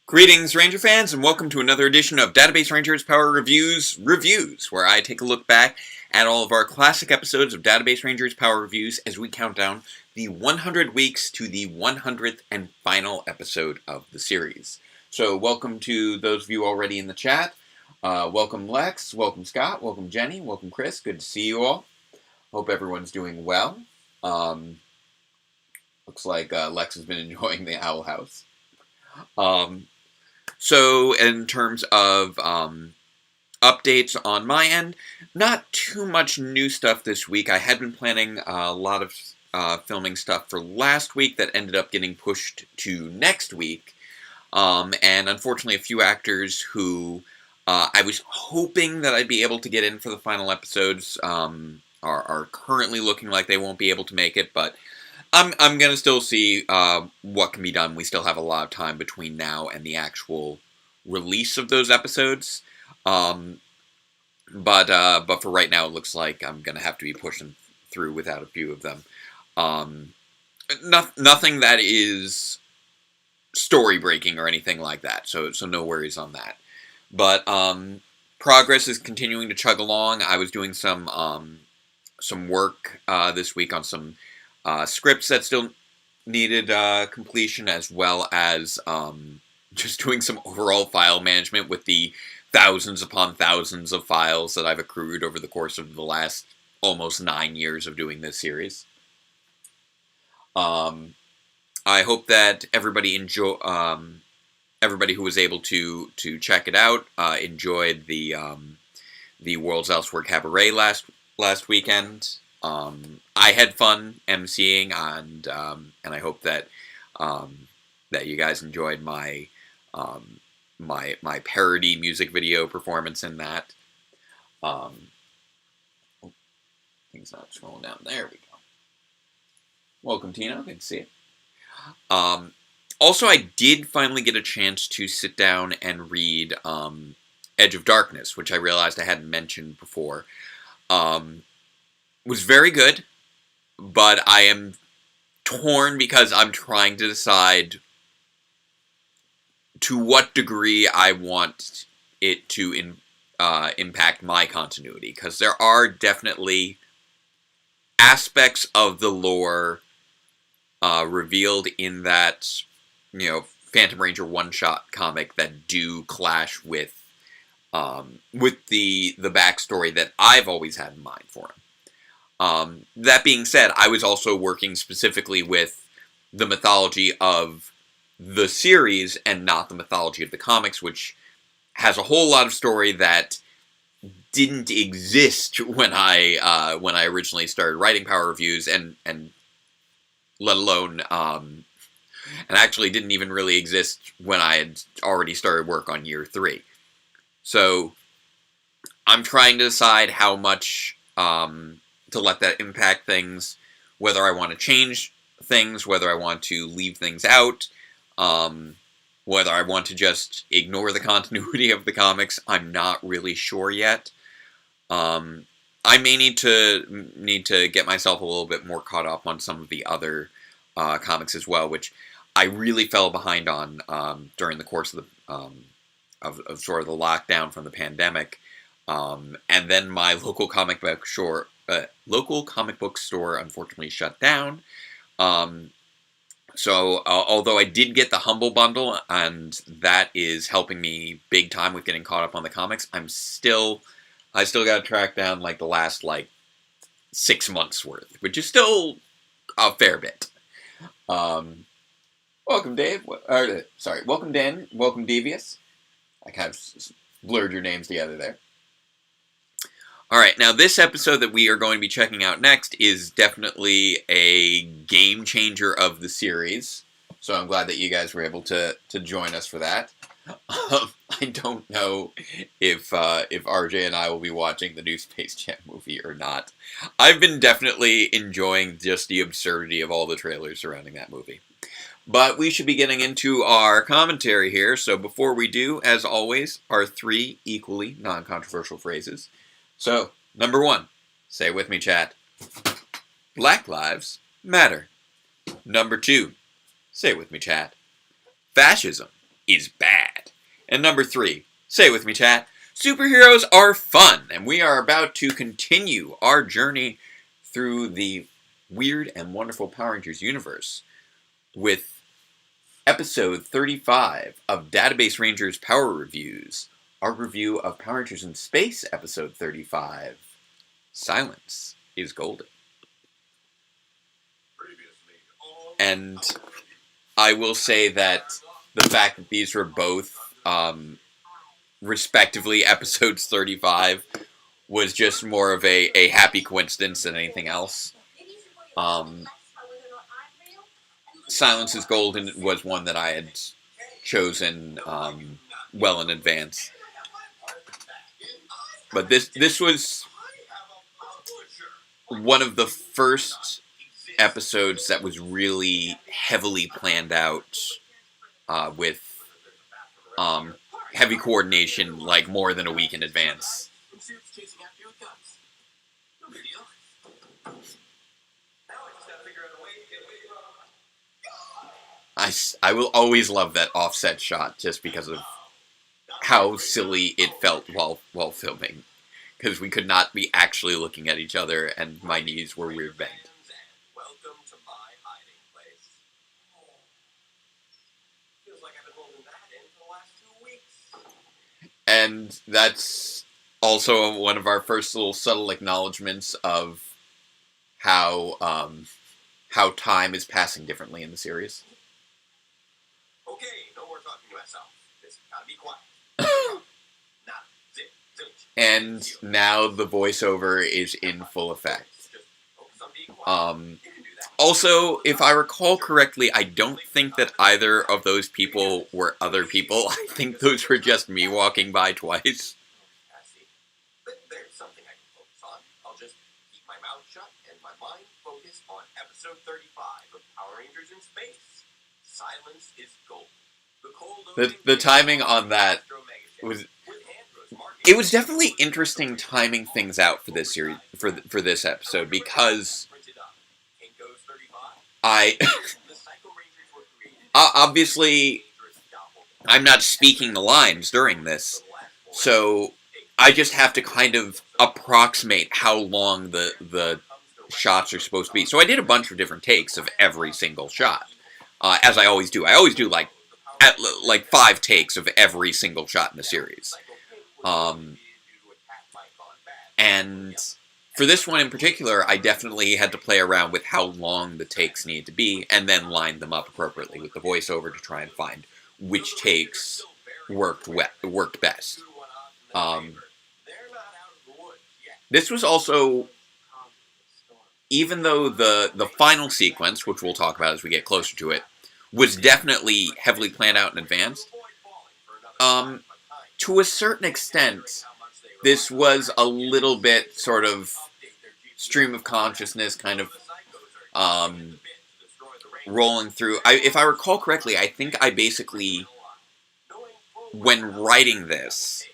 Greetings, Ranger fans, and welcome to another edition of Database Rangers Power Reviews, where I take a look back at all of our classic episodes of Database Rangers Power Reviews as we count down the 100 weeks to the 100th and final episode of the series. So, welcome to those of you already in the chat. Welcome Lex, welcome Scott, welcome Jenny, welcome Chris. Good to see you all. Hope everyone's doing well. Looks like Lex has been enjoying the Owl House. So, in terms of updates on my end, not too much new stuff this week. I had been planning a lot of filming stuff for last week that ended up getting pushed to next week. And unfortunately, a few actors who I was hoping that I'd be able to get in for the final episodes are currently looking like they won't be able to make it, but I'm going to still see what can be done. We still have a lot of time between now and the actual release of those episodes. But for right now, it looks like I'm going to have to be pushing through without a few of them. Nothing that is story-breaking or anything like that, so no worries on that. But progress is continuing to chug along. I was doing some work this week on some scripts that still needed completion, as well as just doing some overall file management with the thousands upon thousands of files that I've accrued over the course of the last almost 9 years of doing this series. I hope that everybody everybody who was able to check it out enjoyed the Worlds Elsewhere Cabaret last weekend. I had fun emceeing, and I hope that that you guys enjoyed my my parody music video performance in that. Things not scrolling down. There we go. Welcome, Tina. Good to see you. Also, I did finally get a chance to sit down and read Edge of Darkness, which I realized I hadn't mentioned before. Was very good, but I am torn because I'm trying to decide to what degree I want it to impact my continuity, because there are definitely aspects of the lore revealed in that, Phantom Ranger one-shot comic that do clash with the backstory that I've always had in mind for him. That being said, I was also working specifically with the mythology of the series and not the mythology of the comics, which has a whole lot of story that didn't exist when I originally started writing Power Reviews, and let alone and actually didn't even really exist when I had already started work on year 3. So I'm trying to decide how much to let that impact things, whether I want to change things, whether I want to leave things out, whether I want to just ignore the continuity of the comics. I'm not really sure yet. I may need to get myself a little bit more caught up on some of the other comics as well, which I really fell behind on during the course of the of sort of the lockdown from the pandemic, and then my local comic book store unfortunately shut down. So although I did get the Humble Bundle, and that is helping me big time with getting caught up on the comics, I still got to track down like the last 6 months worth, which is still a fair bit. Welcome, Dave. Welcome, Dan. Welcome, Devious. I kind of blurred your names together there. Alright, now this episode that we are going to be checking out next is definitely a game changer of the series, so I'm glad that you guys were able to join us for that. I don't know if RJ and I will be watching the new Space Jam movie or not. I've been definitely enjoying just the absurdity of all the trailers surrounding that movie. But we should be getting into our commentary here, so before we do, as always, our 3 equally non-controversial phrases. So, number 1, say it with me, chat. Black lives matter. Number 2, say it with me, chat. Fascism is bad. And number 3, say it with me, chat, superheroes are fun, and we are about to continue our journey through the weird and wonderful Power Rangers universe with episode 35 of Database Rangers Power Reviews, our review of Power Rangers in Space episode 35, Silence is Golden. And I will say that the fact that these were both, respectively, episodes 35 was just more of a happy coincidence than anything else. Silence is Golden was one that I had chosen well in advance. But this was one of the first episodes that was really heavily planned out with heavy coordination, like more than a week in advance. I will always love that offset shot just because of how silly it felt while filming. Because we could not be actually looking at each other, and my knees were weird bent. Welcome to my hiding place. Feels like I've been holding that in for the last 2 weeks. And that's also one of our first little subtle acknowledgments of how time is passing differently in the series. Okay, no more talking to myself. Just gotta be quiet. And now the voiceover is in full effect. Also, if I recall correctly, I don't think that either of those people were other people. I think those were just me walking by twice. There's something I can focus on. I'll just keep my mouth shut and my mind focused on episode 35 of Power Rangers in Space. Silence is Golden. The timing on that was... It was definitely interesting timing things out for this series, for this episode, because obviously, I'm not speaking the lines during this, so I just have to kind of approximate how long the shots are supposed to be. So I did a bunch of different takes of every single shot, as I always do. I always do like 5 takes of every single shot in the series. And for this one in particular, I definitely had to play around with how long the takes need to be, and then line them up appropriately with the voiceover to try and find which takes worked best. This was also, even though the final sequence, which we'll talk about as we get closer to it, was definitely heavily planned out in advance, to a certain extent, this was a little bit sort of stream of consciousness kind of rolling through. If I recall correctly, I think I basically, when writing this,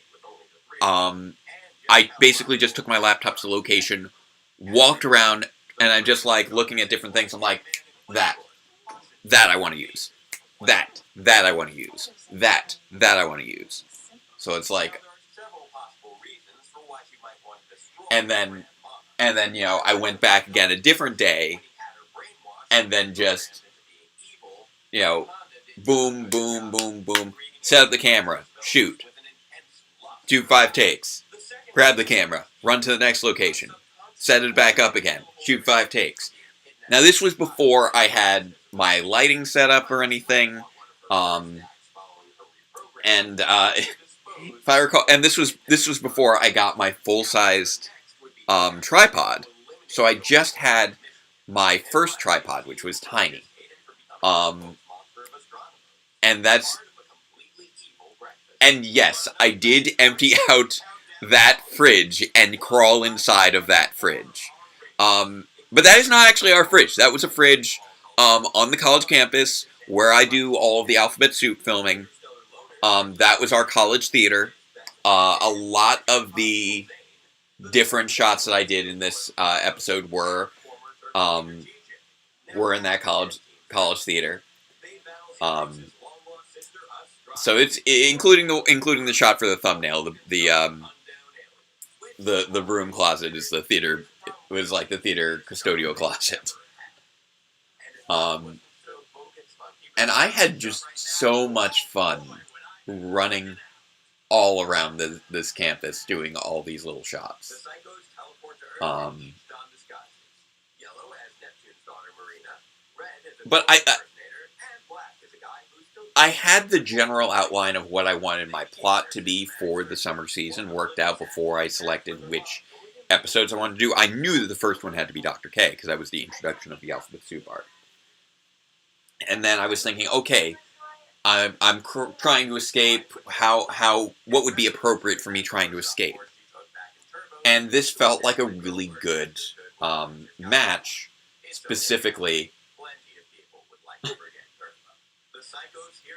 I basically just took my laptop to location, walked around, and I'm just like looking at different things. I'm like, that I want to use. That I want to use. That I want to use. So it's like, and then, I went back again a different day, and then just, boom, boom, boom, boom, set up the camera, shoot, do 5 takes, grab the camera, run to the next location, set it back up again, shoot 5 takes. Now this was before I had my lighting set up or anything, and if I recall, and this was before I got my full-sized tripod, so I just had my first tripod, which was tiny, and yes, I did empty out that fridge and crawl inside of that fridge, but that is not actually our fridge. That was a fridge on the college campus where I do all of the Alphabet Soup filming. That was our college theater. A lot of the different shots that I did in this episode were in that college theater. So it's including the shot for the thumbnail. The broom closet is the theater. It was like the theater custodial closet. And I had just so much fun running all around this campus doing all these little shots. But I had the general outline of what I wanted my plot to be for the summer season worked out before I selected which episodes I wanted to do. I knew that the first one had to be Dr. K, because that was the introduction of the alphabet soup arc. And then I was thinking, okay, I'm trying to escape. What would be appropriate for me trying to escape? And this felt like a really good match, specifically.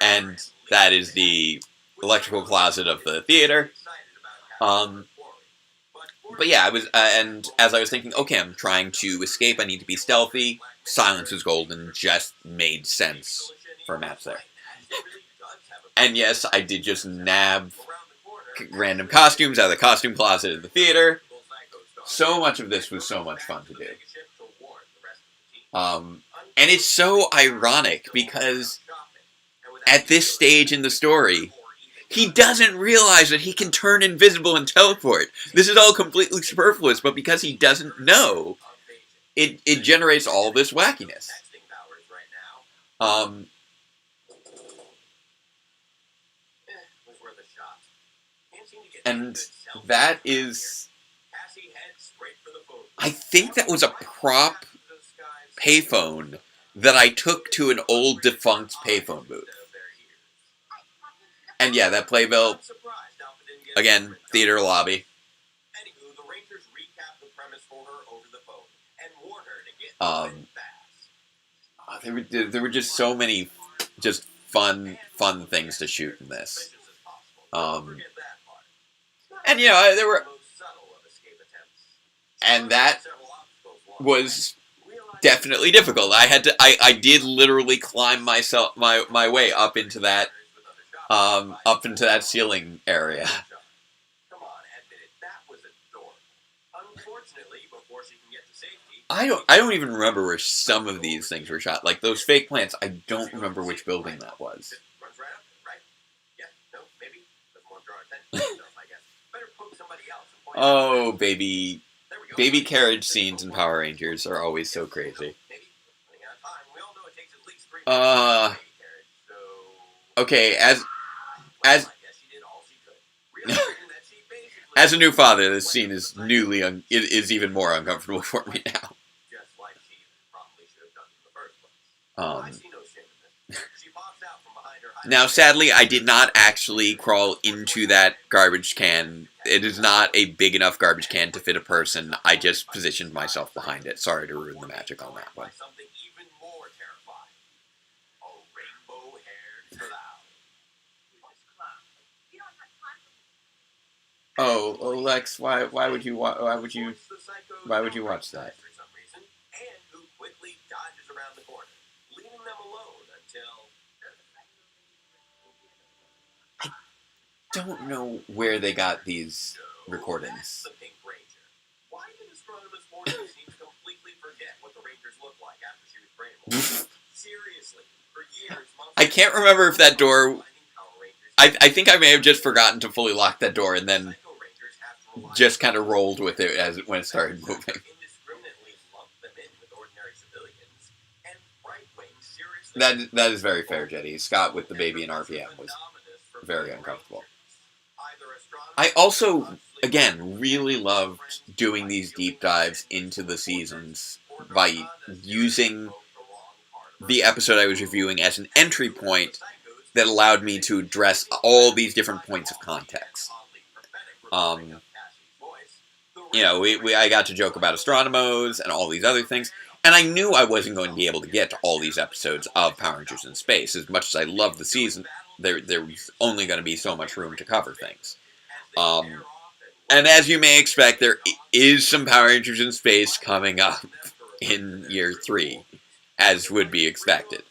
And that is the electrical closet of the theater. But yeah, I was, and as I was thinking, okay, I'm trying to escape. I need to be stealthy. Silence is golden just made sense for a match there. And yes, I did just nab random costumes out of the costume closet of the theater. So much of this was so much fun to do. And it's so ironic because at this stage in the story, he doesn't realize that he can turn invisible and teleport. This is all completely superfluous, but because he doesn't know, it generates all this wackiness. And that is... I think that was a prop payphone that I took to an old defunct payphone booth. And yeah, that playbill, again, theater lobby. There were just so many just fun things to shoot in this. And you know, there were... And that was definitely difficult. I did literally climb my way up into that ceiling area. I don't even remember where some of these things were shot. Like those fake plants, I don't remember which building that was. Oh, baby carriage scenes in Power Rangers are always so crazy. Okay, as as a new father, this scene is is even more uncomfortable for me now. Now, sadly, I did not actually crawl into that garbage can. It is not a big enough garbage can to fit a person. I just positioned myself behind it. Sorry to ruin the magic on that one. Oh, Lex, why would you watch that? I don't know where they got these recordings. I can't remember if that door... I think I may have just forgotten to fully lock that door and then just kind of rolled with it when it started moving. That is very fair, Jetty. Scott with the baby in RPM was very uncomfortable. I also, again, really loved doing these deep dives into the seasons by using the episode I was reviewing as an entry point that allowed me to address all these different points of context. You know, I got to joke about Astronomos and all these other things, and I knew I wasn't going to be able to get to all these episodes of Power Rangers in Space. As much as I love the season, there was only going to be so much room to cover things. And as you may expect, there is some Power Rangers in Space coming up in year 3, as would be expected.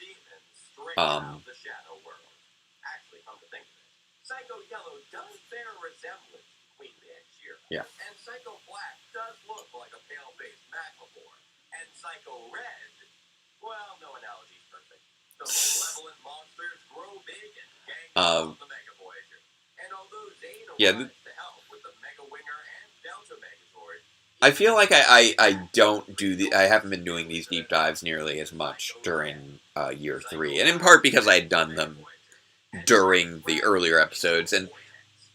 Um, the Mega Voyager. And although Zane yeah, arrives to help with the Mega Winger and Delta Megazord, I feel like I don't do I haven't been doing these deep dives nearly as much during year 3, and in part because I had done them during the earlier episodes, and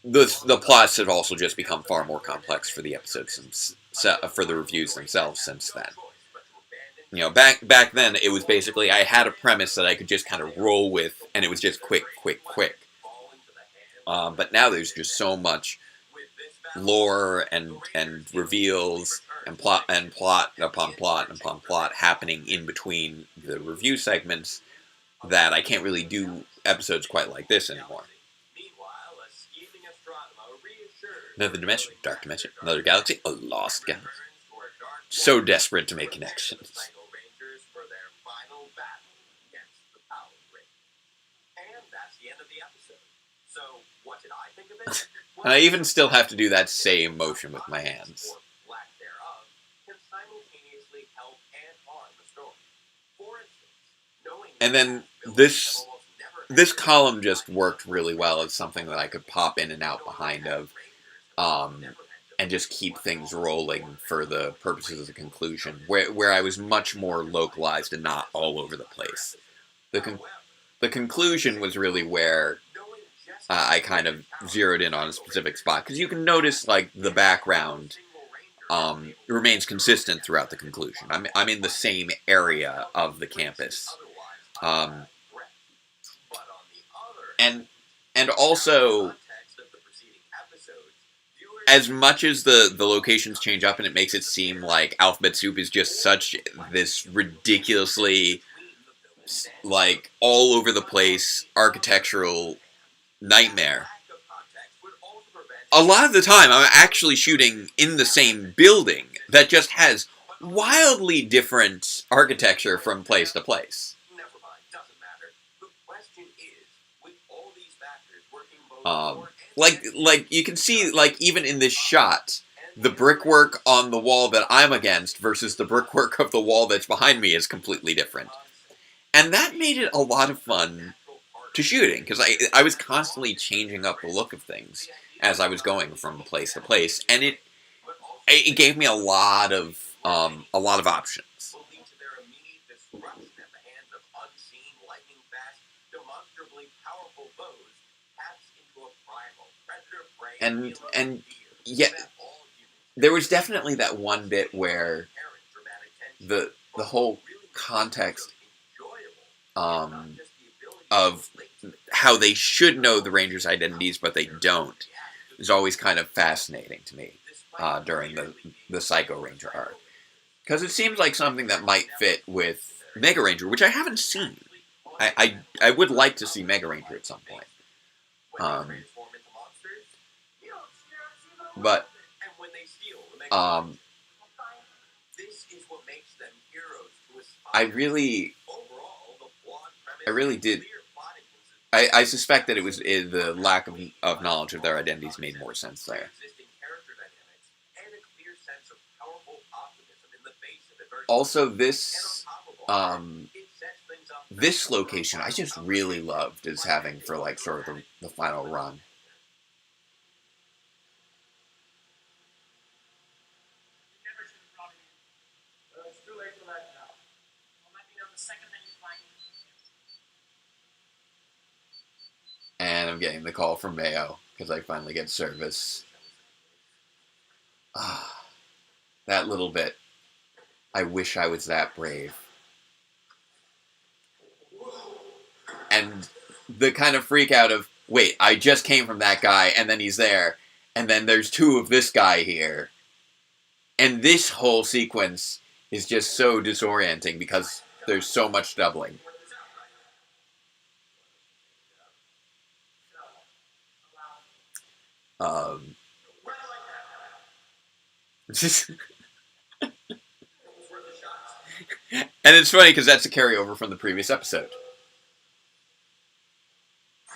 the plots have also just become far more complex for the episodes for the reviews themselves since then. You know, back then it was basically I had a premise that I could just kind of roll with, and it was just quick. But now there's just so much lore and reveals and plot upon plot happening in between the review segments that I can't really do episodes quite like this anymore. Another dimension, dark dimension, another galaxy, a lost galaxy. So desperate to make connections. And I even still have to do that same motion with my hands. And then this column just worked really well as something that I could pop in and out behind of, and just keep things rolling for the purposes of the conclusion, where I was much more localized and not all over the place. The conclusion was really where I kind of zeroed in on a specific spot, because you can notice like the background remains consistent throughout the conclusion. I'm in the same area of the campus, and also, as much as the locations change up and it makes it seem like Alphabet Soup is just such this ridiculously like all over the place architectural nightmare, a lot of the time I'm actually shooting in the same building that just has wildly different architecture from place to place. Like you can see, like even in this shot, the brickwork on the wall that I'm against versus the brickwork of the wall that's behind me is completely different. And that made it a lot of fun to shooting, because I was constantly changing up the look of things as I was going from place to place, and it gave me a lot of options. And yet there was definitely that one bit where the whole context of how they should know the Rangers' identities, but they don't, is always kind of fascinating to me during the Psycho Ranger arc. Because it seems like something that might fit with Mega Ranger, which I haven't seen. I would like to see Mega Ranger at some point. But I really did. I suspect that it was the lack of knowledge of their identities made more sense there. Also, this location I just really loved as having for like sort of the final run. And I'm getting the call from Mayo, because I finally get service. That little bit. I wish I was that brave. And the kind of freak out of, wait, I just came from that guy, and then he's there, and then there's two of this guy here. And this whole sequence is just so disorienting, because there's so much doubling. And it's funny because that's a carryover from the previous episode.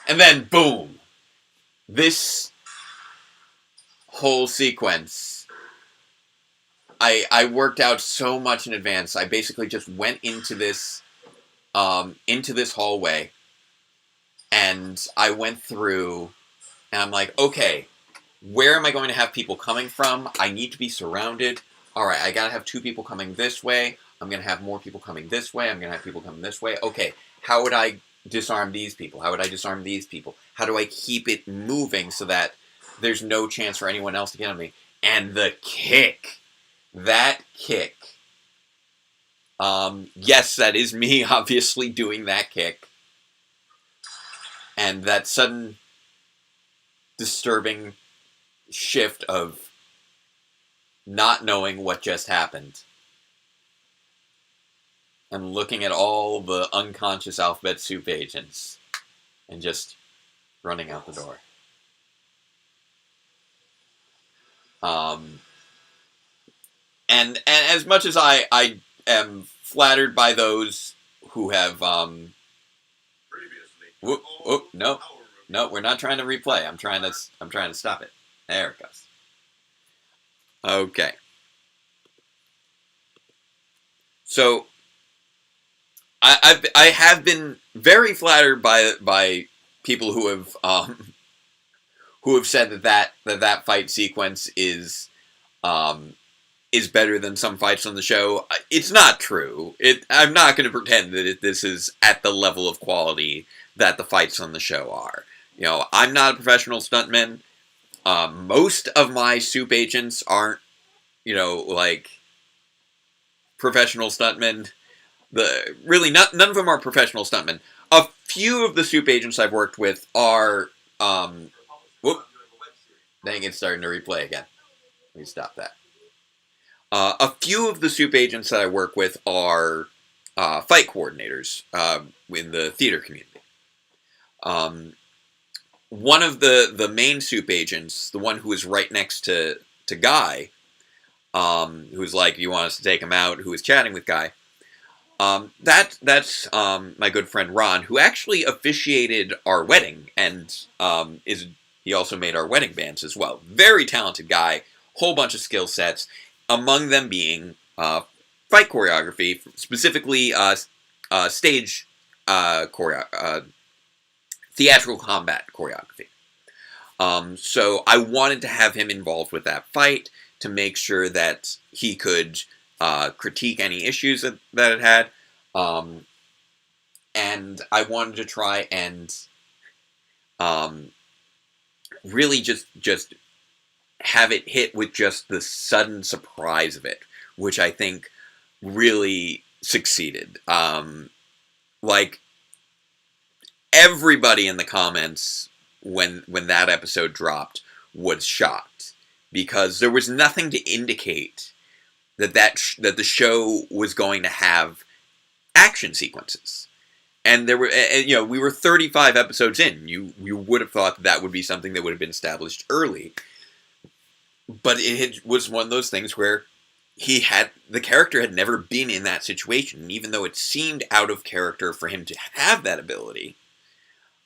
And then, boom! This whole sequence, I worked out so much in advance. I basically just went into this hallway, And I went through, and I'm like, okay, where am I going to have people coming from? I need to be surrounded. All right, I gotta have 2 people coming this way. I'm gonna have more people coming this way. I'm gonna have people coming this way. Okay, how would I disarm these people? How would I disarm these people? How do I keep it moving so that there's no chance for anyone else to get on me? And the kick. That kick. Yes, that is me obviously doing that kick. And that sudden disturbing shift of not knowing what just happened and looking at all the unconscious Alphabet Soup agents and just running out the door. And as much as I am flattered by those who have no, we're not trying to replay. I'm trying to stop it. There it goes. Okay. So I have been very flattered by people who have said that fight sequence is better than some fights on the show. It's not true. I'm not going to pretend that this is at the level of quality that the fights on the show are. I'm not a professional stuntman. Most of my soup agents aren't, like professional stuntmen. None of them are professional stuntmen. A few of the soup agents I've worked with are, whoop, dang, it's starting to replay again. Let me stop that. A few of the soup agents that I work with are fight coordinators in the theater community. One of the main soup agents, the one who is right next to Guy, who's like, you want us to take him out, who is chatting with Guy, that's my good friend Ron, who actually officiated our wedding, and he also made our wedding bands as well. Very talented guy, whole bunch of skill sets, among them being fight choreography, specifically stage theatrical combat choreography. So I wanted to have him involved with that fight to make sure that he could critique any issues that it had. And I wanted to try and really just have it hit with just the sudden surprise of it, which I think really succeeded. Like, everybody in the comments when that episode dropped was shocked, because there was nothing to indicate that the show was going to have action sequences. And there were, we were 35 episodes in. You would have thought that would be something that would have been established early. But it was one of those things where the character had never been in that situation. And even though it seemed out of character for him to have that ability,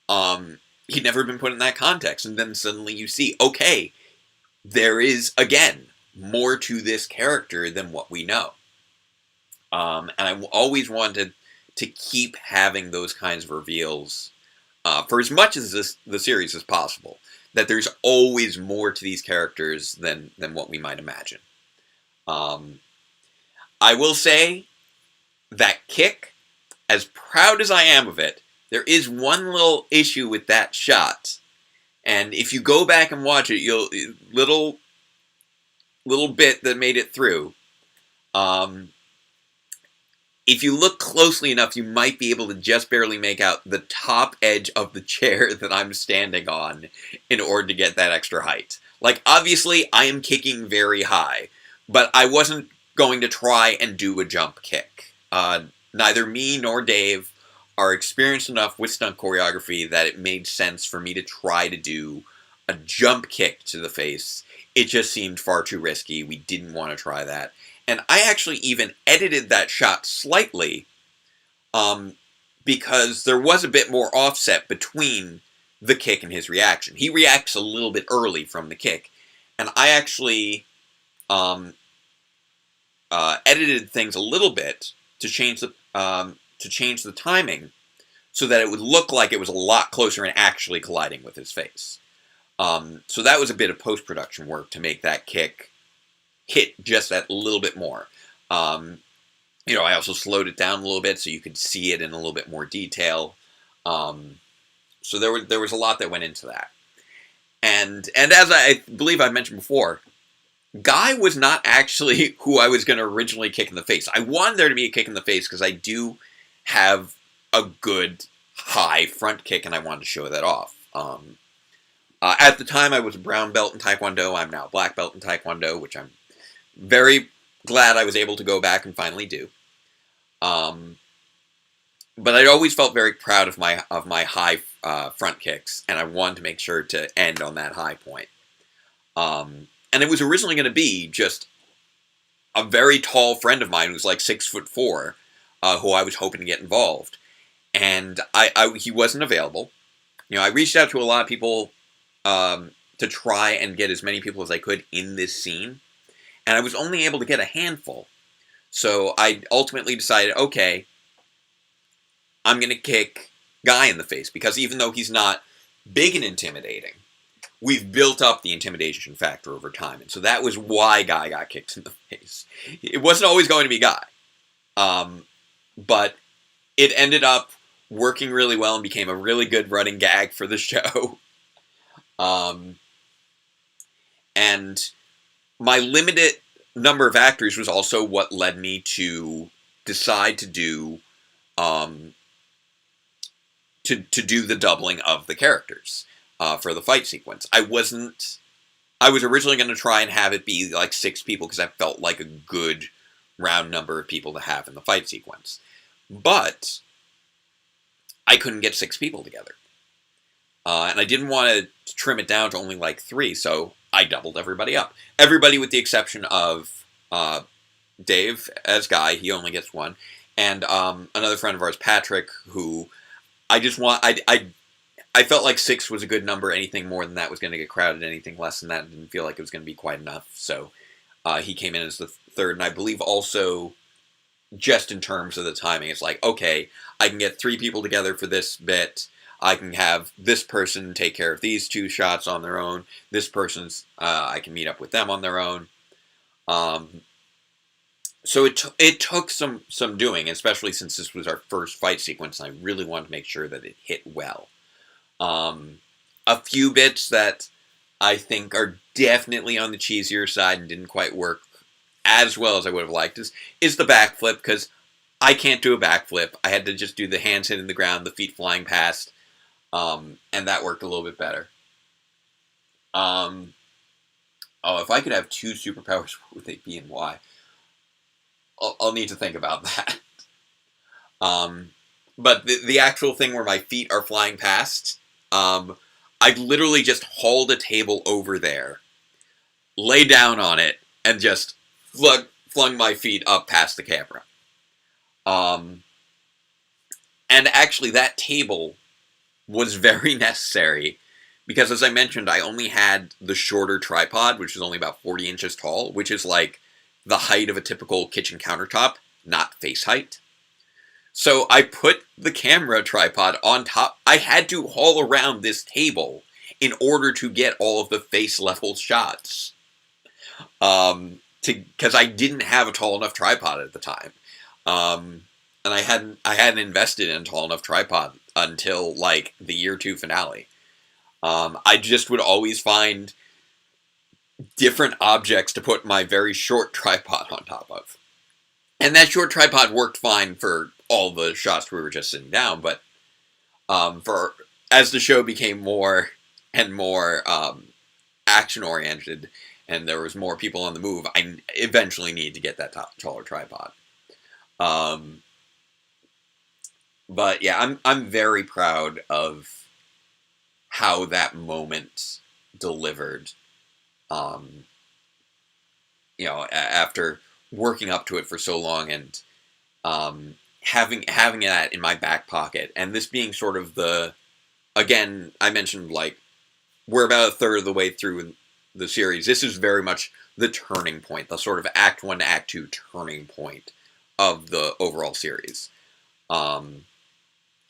he'd never been put in that context. And then suddenly you see, okay, there is, again, more to this character than what we know. And I always wanted to keep having those kinds of reveals for as much as the series as possible. That there's always more to these characters than what we might imagine. I will say that kick, as proud as I am of it, there is one little issue with that shot. And if you go back and watch it, little bit that made it through. If you look closely enough, you might be able to just barely make out the top edge of the chair that I'm standing on in order to get that extra height. Like, obviously, I am kicking very high, but I wasn't going to try and do a jump kick. Neither me nor Dave are experienced enough with stunt choreography that it made sense for me to try to do a jump kick to the face. It just seemed far too risky. We didn't want to try that. And I actually even edited that shot slightly because there was a bit more offset between the kick and his reaction. He reacts a little bit early from the kick. And I actually edited things a little bit to change the timing so that it would look like it was a lot closer and actually colliding with his face. So that was a bit of post-production work to make that kick hit just that little bit more. I also slowed it down a little bit so you could see it in a little bit more detail. So there was a lot that went into that. And as I believe I mentioned before, Guy was not actually who I was going to originally kick in the face. I wanted there to be a kick in the face because I do have a good high front kick, and I wanted to show that off. At the time, I was a brown belt in Taekwondo. I'm now a black belt in Taekwondo, which I'm very glad I was able to go back and finally do. But I always felt very proud of my high front kicks, and I wanted to make sure to end on that high point. And it was originally going to be just a very tall friend of mine who was like 6'4", who I was hoping to get involved, and he wasn't available. I reached out to a lot of people to try and get as many people as I could in this scene, and I was only able to get a handful. So I ultimately decided, okay, I'm going to kick Guy in the face, because even though he's not big and intimidating, we've built up the intimidation factor over time. And so that was why Guy got kicked in the face. It wasn't always going to be Guy. But it ended up working really well and became a really good running gag for the show. And my limited number of actors was also what led me to decide to do to do the doubling of the characters for the fight sequence. I was originally going to try and have it be like 6 people because I felt like a good round number of people to have in the fight sequence. But I couldn't get 6 people together. And I didn't want to trim it down to only like 3, so I doubled everybody up. Everybody with the exception of Dave as Guy, he only gets 1. And another friend of ours, Patrick, who I felt like 6 was a good number. Anything more than that was going to get crowded. Anything less than that didn't feel like it was going to be quite enough. So he came in as the 3rd. And I believe also, just in terms of the timing, it's like, okay, I can get 3 people together for this bit. I can have this person take care of these 2 shots on their own. This person's, I can meet up with them on their own. So it took some doing, especially since this was our first fight sequence, and I really wanted to make sure that it hit well. A few bits that I think are definitely on the cheesier side and didn't quite work as well as I would have liked is the backflip, because I can't do a backflip. I had to just do the hands hitting the ground, the feet flying past, and that worked a little bit better. If I could have 2 superpowers, what would they be and why? I'll need to think about that. But the actual thing where my feet are flying past, I literally just hauled a table over there, lay down on it, and just flung my feet up past the camera. And actually that table was very necessary because, as I mentioned, I only had the shorter tripod, which is only about 40 inches tall, which is like the height of a typical kitchen countertop, not face height. So I put the camera tripod on top. I had to haul around this table in order to get all of the face level shots. Because I didn't have a tall enough tripod at the time. And I hadn't invested in a tall enough tripod until like the year 2 finale. I just would always find different objects to put my very short tripod on top of. And that short tripod worked fine for all the shots we were just sitting down, but as the show became more and more action-oriented, and there was more people on the move, I eventually needed to get that taller tripod. But yeah, I'm very proud of how that moment delivered. After working up to it for so long and having that in my back pocket, and this being sort of again, I mentioned like we're about a third of the way through the series. This is very much the turning point, the sort of Act 1 to Act 2 turning point of the overall series.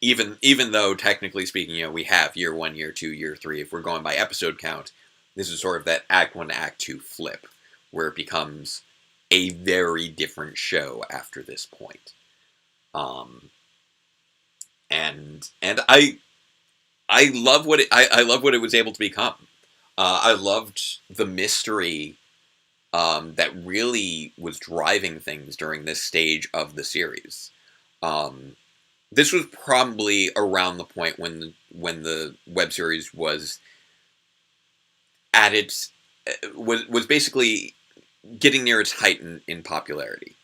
even though technically speaking, we have year 1, year 2, year 3. If we're going by episode count, this is sort of that Act 1 to Act 2 flip, where it becomes a very different show after this point. And I love what I love what it was able to become. I loved the mystery that really was driving things during this stage of the series. This was probably around the point when the web series was at its was basically getting near its height in popularity.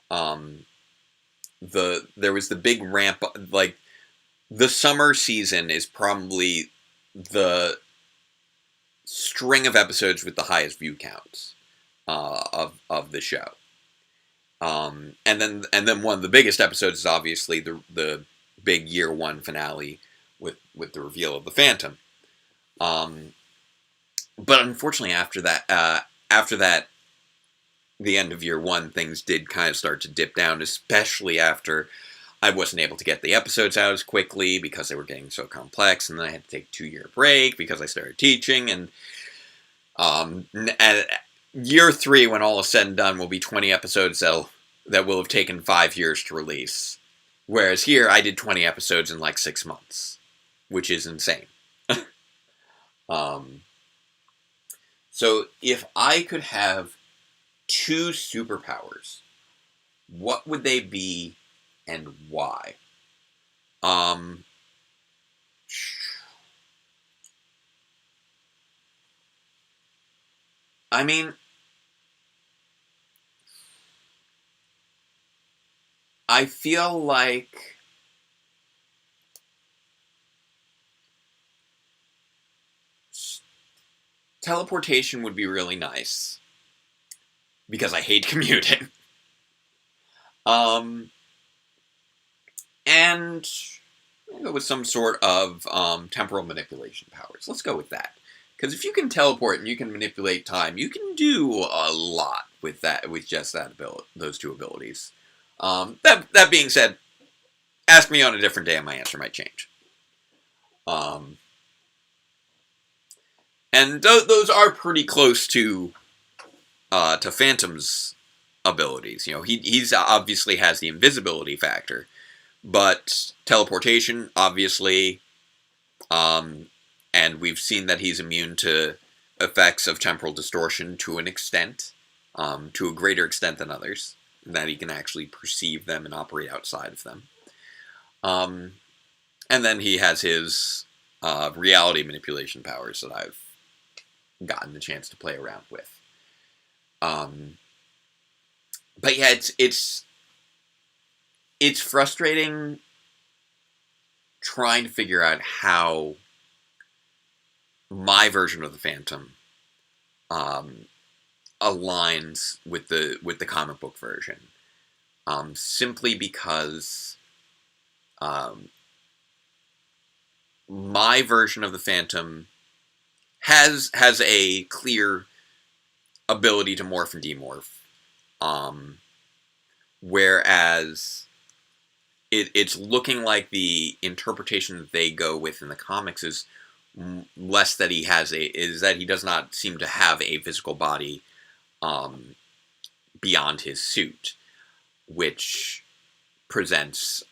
There was the big ramp, like the summer season is probably the string of episodes with the highest view counts of the show. And then one of the biggest episodes is obviously the big year 1 finale with the reveal of the Phantom. But unfortunately, after that, the end of year 1, things did kind of start to dip down, especially after I wasn't able to get the episodes out as quickly because they were getting so complex, and then I had to take a 2-year break because I started teaching, and at year 3, when all is said and done, will be 20 episodes that will have taken 5 years to release. Whereas here, I did 20 episodes in like 6 months, which is insane. So if I could have 2 superpowers, what would they be and why? I mean, I feel like teleportation would be really nice because I hate commuting. And go with some sort of temporal manipulation powers. Let's go with that. Because if you can teleport and you can manipulate time, you can do a lot with that, with just that ability, those 2 abilities. That being said, ask me on a different day and my answer might change. And those are pretty close to Phantom's abilities. He's obviously has the invisibility factor, but teleportation, obviously, and we've seen that he's immune to effects of temporal distortion to an extent, to a greater extent than others, that he can actually perceive them and operate outside of them. And then he has his reality manipulation powers that I've gotten the chance to play around with. But yeah, it's frustrating trying to figure out how my version of the Phantom aligns with the comic book version, simply because my version of the Phantom has a clear ability to morph and demorph, whereas it's looking like the interpretation that they go with in the comics is less that he does not seem to have a physical body beyond his suit, which presents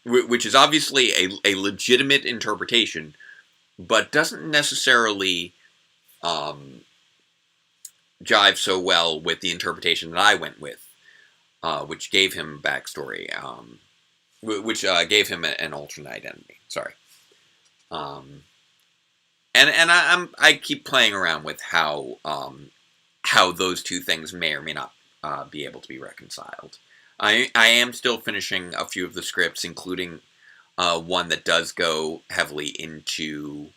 which is obviously a legitimate interpretation, but doesn't necessarily jive so well with the interpretation that I went with, which gave him backstory, which gave him an alternate identity. Sorry. And I keep playing around with how those 2 things may or may not be able to be reconciled. I am still finishing a few of the scripts, including one that does go heavily into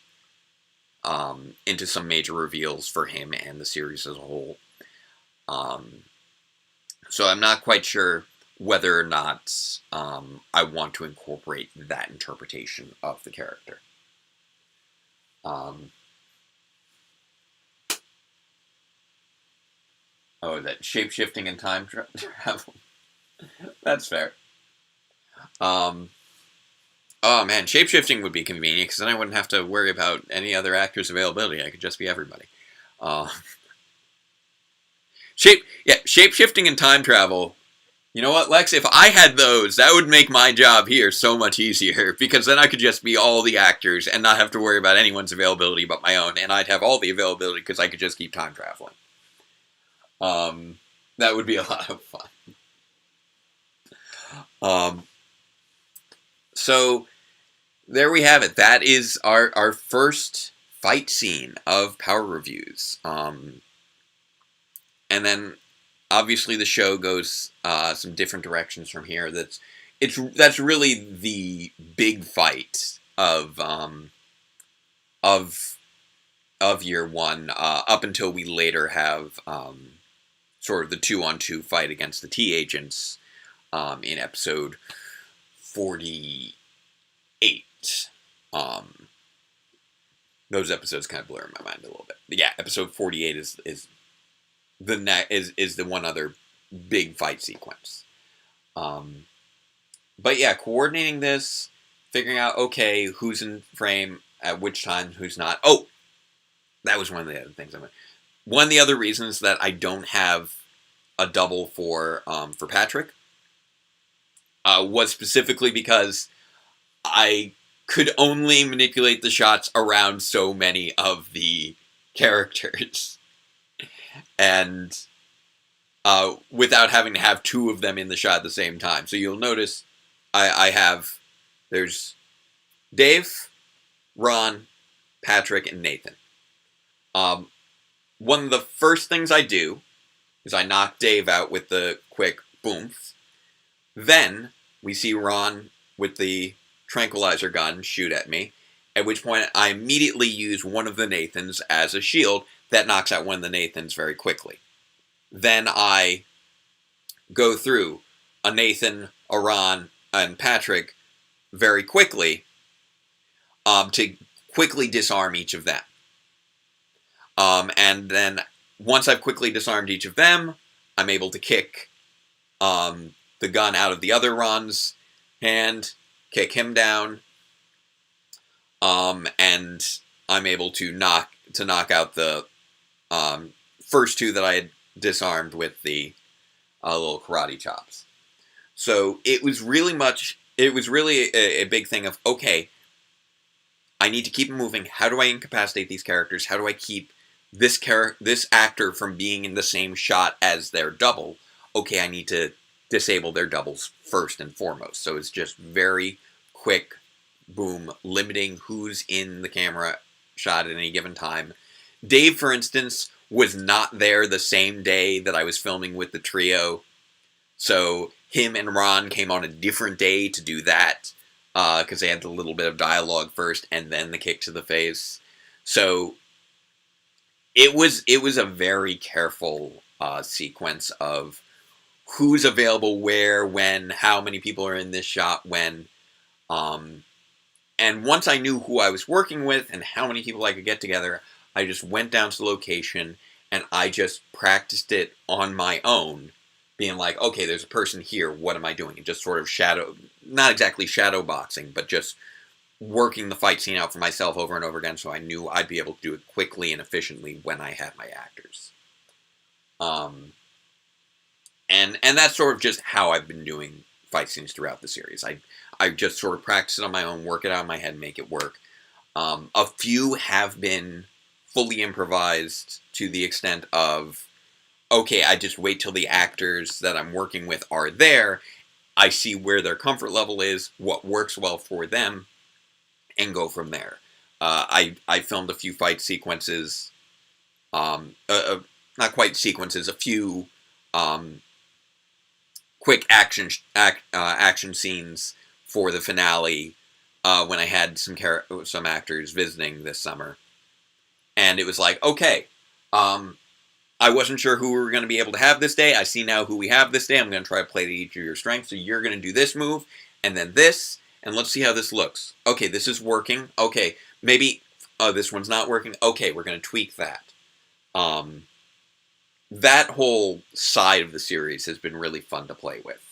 some major reveals for him and the series as a whole. So I'm not quite sure whether or not I want to incorporate that interpretation of the character. That shape-shifting and time travel. That's fair. Oh man, shapeshifting would be convenient because then I wouldn't have to worry about any other actors' availability. I could just be everybody. Uh, shapeshifting and time travel. You know what, Lex? If I had those, that would make my job here so much easier because then I could just be all the actors and not have to worry about anyone's availability but my own, and I'd have all the availability because I could just keep time traveling. That would be a lot of fun. So there we have it. That is our first fight scene of Power Reviews. And then obviously the show goes some different directions from here. That's really the big fight of year one, up until we later have sort of the 2-on-2 fight against the T agents in episode 48. Those episodes kind of blur in my mind a little bit. But yeah, episode 48 is the one other big fight sequence. But yeah, coordinating this, figuring out, okay, who's in frame at which time, who's not. Oh, that was one of the other things I meant. One of the other reasons that I don't have a double for Patrick was specifically because I could only manipulate the shots around so many of the characters. And without having to have two of them in the shot at the same time. So you'll notice there's Dave, Ron, Patrick, and Nathan. One of the first things I do is I knock Dave out with the quick boomf. Then we see Ron with the tranquilizer gun shoot at me, at which point I immediately use one of the Nathans as a shield that knocks out one of the Nathans very quickly. Then I go through a Nathan, a Ron, and Patrick very quickly to quickly disarm each of them. And then once I've quickly disarmed each of them, I'm able to kick the gun out of the other Ron's hand, kick him down, and I'm able to knock out the first two that I had disarmed with the little karate chops. So it was really a big thing of, okay, I need to keep moving. How do I incapacitate these characters? How do I keep this actor from being in the same shot as their double? Okay, I need to disable their doubles first and foremost. So it's just very quick, boom, limiting who's in the camera shot at any given time. Dave, for instance, was not there the same day that I was filming with the trio. So him and Ron came on a different day to do that, because they had the little bit of dialogue first and then the kick to the face. So it was a very careful sequence of who's available where, when, how many people are in this shot, when. And once I knew who I was working with and how many people I could get together, I just went down to the location and I just practiced it on my own, being like, okay, there's a person here, what am I doing? And just sort of not exactly shadow boxing, but just working the fight scene out for myself over and over again, so I knew I'd be able to do it quickly and efficiently when I had my actors. And that's sort of just how I've been doing fight scenes throughout the series. I just sort of practice it on my own, work it out in my head, make it work. A few have been fully improvised to the extent of, okay, I just wait till the actors that I'm working with are there, I see where their comfort level is, what works well for them, and go from there. I filmed a few fight sequences, not quite sequences, a few quick action scenes for the finale when I had some actors visiting this summer. And it was like, okay, I wasn't sure who we were going to be able to have this day. I see now who we have this day. I'm going to try to play to each of your strengths. So you're going to do this move, and then this, and let's see how this looks. Okay, this is working. Okay, maybe this one's not working. Okay, we're going to tweak that. That whole side of the series has been really fun to play with.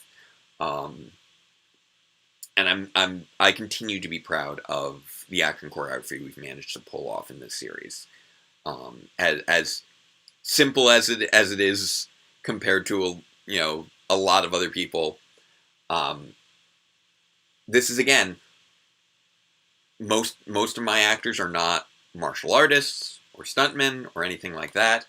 I continue to be proud of the action choreography we've managed to pull off in this series. As simple as it is compared to a lot of other people, this is, again, most of my actors are not martial artists or stuntmen or anything like that,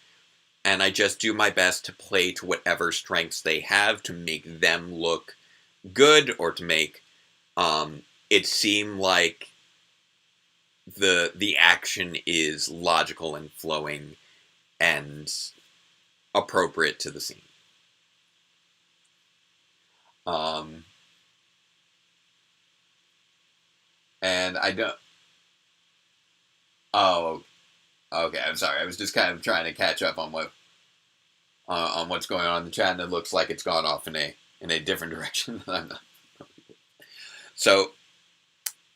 and I just do my best to play to whatever strengths they have to make them look good, or to make it seem like the action is logical and flowing and appropriate to the scene. And I don't. Oh, okay. I'm sorry. I was just kind of trying to catch up on what's going on in the chat, and it looks like it's gone off in a different direction than I'm not. So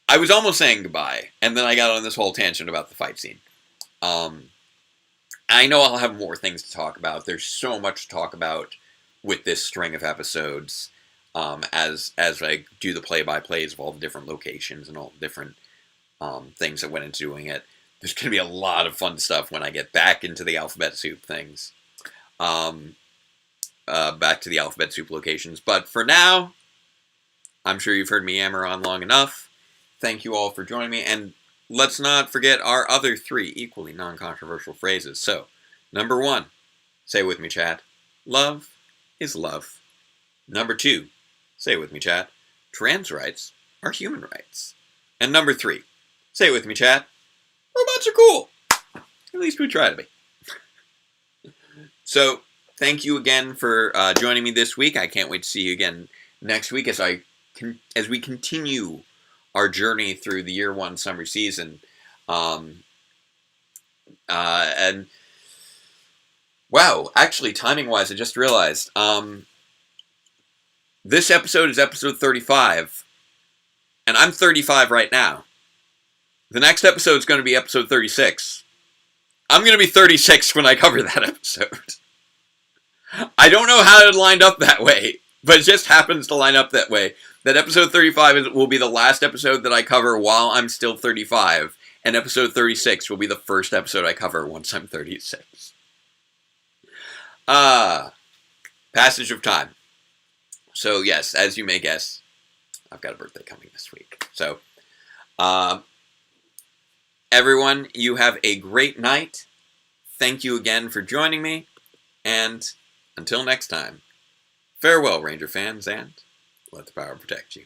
I was almost saying goodbye, and then I got on this whole tangent about the fight scene. I know I'll have more things to talk about. There's so much to talk about with this string of episodes, as I do the play-by-plays of all the different locations and all the different things that went into doing it. There's going to be a lot of fun stuff when I get back into the Alphabet Soup things. Back to the Alphabet Soup locations. But for now, I'm sure you've heard me yammer on long enough. Thank you all for joining me, and let's not forget our other 3 equally non-controversial phrases. So, number 1, say with me, chat, love is love. Number 2, say with me, chat, trans rights are human rights. And number 3, say with me, chat, robots are cool. At least we try to be. So, thank you again for joining me this week. I can't wait to see you again next week as we continue our journey through the year 1 summer season. And wow, actually, timing-wise, I just realized this episode is episode 35, and I'm 35 right now. The next episode is going to be episode 36. I'm going to be 36 when I cover that episode. I don't know how it lined up that way, but it just happens to line up that way. That episode 35 will be the last episode that I cover while I'm still 35, and episode 36 will be the first episode I cover once I'm 36. Passage of time. So yes, as you may guess, I've got a birthday coming this week. So, everyone, you have a great night. Thank you again for joining me, and until next time, farewell, Ranger fans, and let the power protect you.